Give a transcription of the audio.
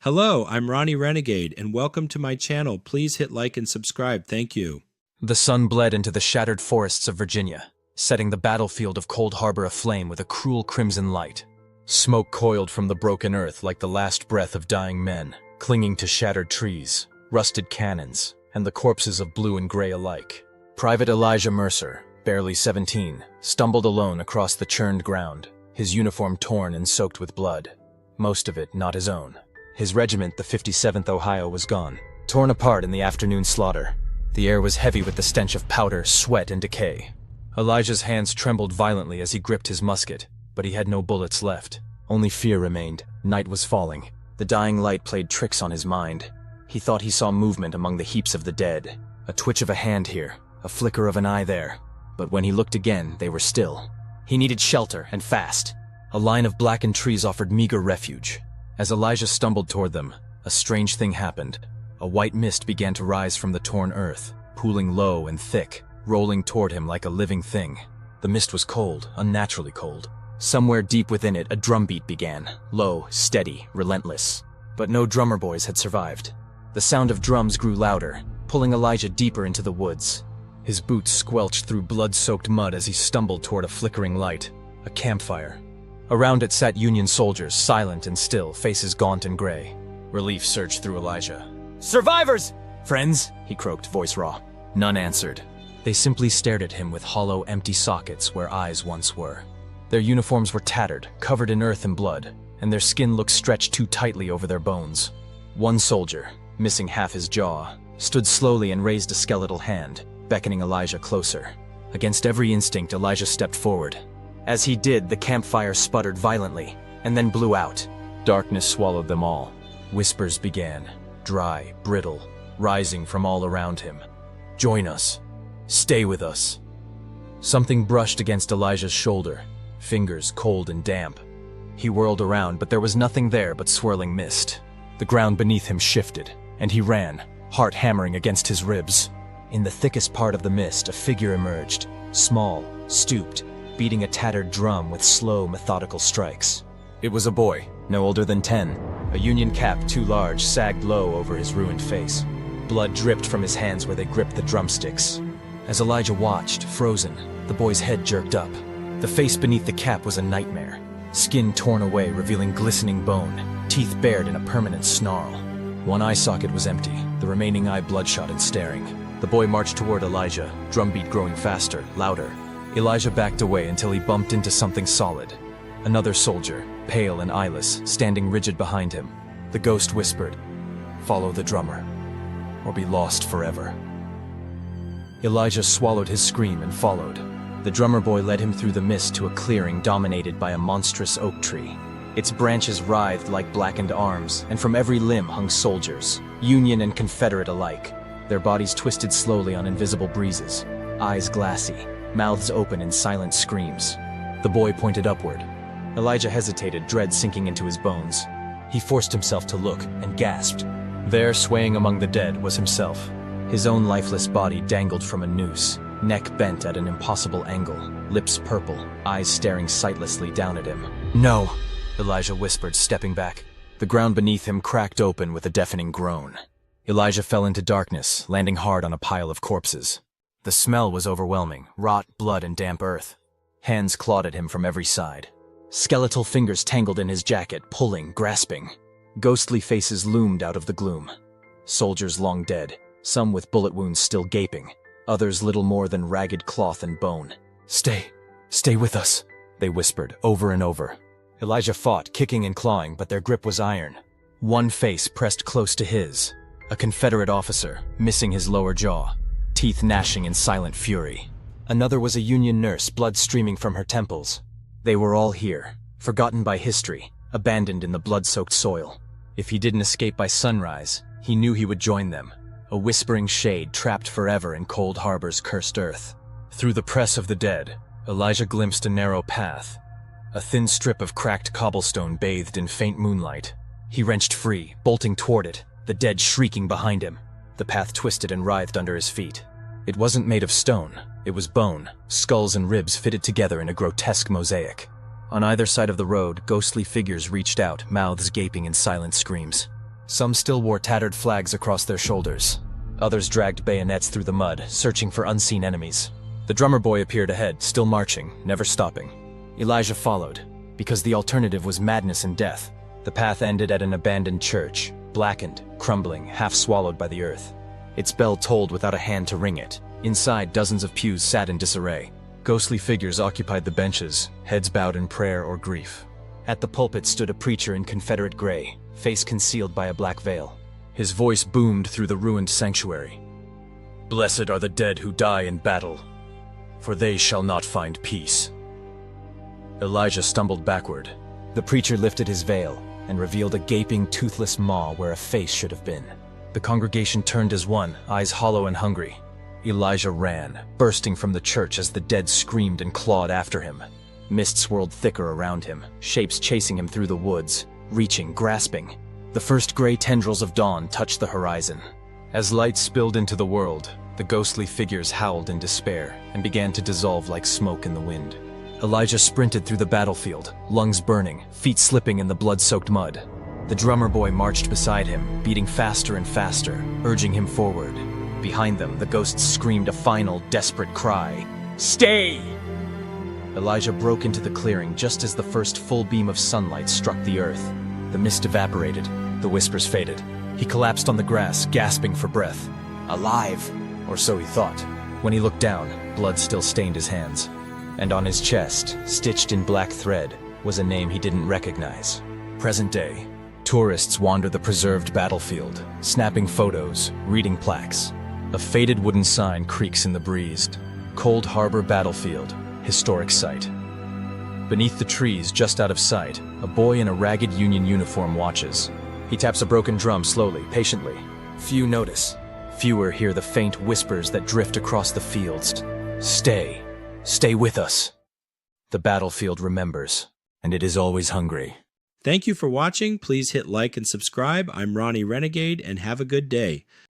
Hello, I'm Ronnie Renegade, and welcome to my channel. Please hit like and subscribe. Thank you. The sun bled into the shattered forests of Virginia, setting the battlefield of Cold Harbor aflame with a cruel crimson light. Smoke coiled from the broken earth like the last breath of dying men, clinging to shattered trees, rusted cannons, and the corpses of blue and gray alike. Private Elijah Mercer, barely 17, stumbled alone across the churned ground, his uniform torn and soaked with blood, most of it not his own. His regiment, the 57th Ohio, was gone, torn apart in the afternoon slaughter. The air was heavy with the stench of powder, sweat, and decay. Elijah's hands trembled violently as he gripped his musket, but he had no bullets left. Only fear remained. Night was falling. The dying light played tricks on his mind. He thought he saw movement among the heaps of the dead. A twitch of a hand here, a flicker of an eye there. But when he looked again, they were still. He needed shelter, and fast. A line of blackened trees offered meager refuge. As Elijah stumbled toward them, a strange thing happened. A white mist began to rise from the torn earth, pooling low and thick, rolling toward him like a living thing. The mist was cold, unnaturally cold. Somewhere deep within it, a drumbeat began, low, steady, relentless. But no drummer boys had survived. The sound of drums grew louder, pulling Elijah deeper into the woods. His boots squelched through blood-soaked mud as he stumbled toward a flickering light, a campfire. Around it sat Union soldiers, silent and still, faces gaunt and gray. Relief surged through Elijah. "Survivors! Friends!" he croaked, voice raw. None answered. They simply stared at him with hollow, empty sockets where eyes once were. Their uniforms were tattered, covered in earth and blood, and their skin looked stretched too tightly over their bones. One soldier, missing half his jaw, stood slowly and raised a skeletal hand, beckoning Elijah closer. Against every instinct, Elijah stepped forward. As he did, the campfire sputtered violently, and then blew out. Darkness swallowed them all. Whispers began, dry, brittle, rising from all around him. "Join us. Stay with us." Something brushed against Elijah's shoulder, fingers cold and damp. He whirled around, but there was nothing there but swirling mist. The ground beneath him shifted, and he ran, heart hammering against his ribs. In the thickest part of the mist, a figure emerged, small, stooped, beating a tattered drum with slow, methodical strikes. It was a boy, no older than 10. A Union cap too large sagged low over his ruined face. Blood dripped from his hands where they gripped the drumsticks. As Elijah watched, frozen, the boy's head jerked up. The face beneath the cap was a nightmare. Skin torn away, revealing glistening bone, teeth bared in a permanent snarl. One eye socket was empty, the remaining eye bloodshot and staring. The boy marched toward Elijah, drumbeat growing faster, louder. Elijah backed away until he bumped into something solid. Another soldier, pale and eyeless, standing rigid behind him. The ghost whispered, "Follow the drummer, or be lost forever." Elijah swallowed his scream and followed. The drummer boy led him through the mist to a clearing dominated by a monstrous oak tree. Its branches writhed like blackened arms, and from every limb hung soldiers, Union and Confederate alike. Their bodies twisted slowly on invisible breezes, eyes glassy, mouths open in silent screams. The boy pointed upward. Elijah hesitated, dread sinking into his bones. He forced himself to look and gasped. There, swaying among the dead, was himself. His own lifeless body dangled from a noose, neck bent at an impossible angle, lips purple, eyes staring sightlessly down at him. "No," Elijah whispered, stepping back. The ground beneath him cracked open with a deafening groan. Elijah fell into darkness, landing hard on a pile of corpses. The smell was overwhelming, rot, blood, and damp earth. Hands clawed at him from every side. Skeletal fingers tangled in his jacket, pulling, grasping. Ghostly faces loomed out of the gloom. Soldiers long dead, some with bullet wounds still gaping, others little more than ragged cloth and bone. Stay with us," they whispered, over and over. Elijah fought, kicking and clawing, but their grip was iron. One face pressed close to his, a Confederate officer, missing his lower jaw, teeth gnashing in silent fury. Another was a Union nurse, blood streaming from her temples. They were all here, forgotten by history, abandoned in the blood-soaked soil. If he didn't escape by sunrise, he knew he would join them, a whispering shade trapped forever in Cold Harbor's cursed earth. Through the press of the dead, Elijah glimpsed a narrow path, a thin strip of cracked cobblestone bathed in faint moonlight. He wrenched free, bolting toward it, the dead shrieking behind him. The path twisted and writhed under his feet. It wasn't made of stone, it was bone, skulls and ribs fitted together in a grotesque mosaic. On either side of the road, ghostly figures reached out, mouths gaping in silent screams. Some still wore tattered flags across their shoulders. Others dragged bayonets through the mud, searching for unseen enemies. The drummer boy appeared ahead, still marching, never stopping. Elijah followed, because the alternative was madness and death. The path ended at an abandoned church, blackened, crumbling, half swallowed by the earth. Its bell tolled without a hand to ring it. Inside, dozens of pews sat in disarray. Ghostly figures occupied the benches, heads bowed in prayer or grief. At the pulpit stood a preacher in Confederate gray, face concealed by a black veil. His voice boomed through the ruined sanctuary. "Blessed are the dead who die in battle, for they shall not find peace." Elijah stumbled backward. The preacher lifted his veil and revealed a gaping, toothless maw where a face should have been. The congregation turned as one, eyes hollow and hungry. Elijah ran, bursting from the church as the dead screamed and clawed after him. Mist swirled thicker around him, shapes chasing him through the woods, reaching, grasping. The first gray tendrils of dawn touched the horizon. As light spilled into the world, the ghostly figures howled in despair and began to dissolve like smoke in the wind. Elijah sprinted through the battlefield, lungs burning, feet slipping in the blood-soaked mud. The drummer boy marched beside him, beating faster and faster, urging him forward. Behind them, the ghosts screamed a final, desperate cry. "Stay!" Elijah broke into the clearing just as the first full beam of sunlight struck the earth. The mist evaporated, the whispers faded. He collapsed on the grass, gasping for breath. Alive! Or so he thought. When he looked down, blood still stained his hands. And on his chest, stitched in black thread, was a name he didn't recognize. Present day. Tourists wander the preserved battlefield, snapping photos, reading plaques. A faded wooden sign creaks in the breeze. Cold Harbor Battlefield, historic site. Beneath the trees, just out of sight, a boy in a ragged Union uniform watches. He taps a broken drum slowly, patiently. Few notice. Fewer hear the faint whispers that drift across the fields. Stay. Stay with us. The battlefield remembers, and it is always hungry. Thank you for watching. Please hit like and subscribe. I'm Ronnie Renegade, and have a good day.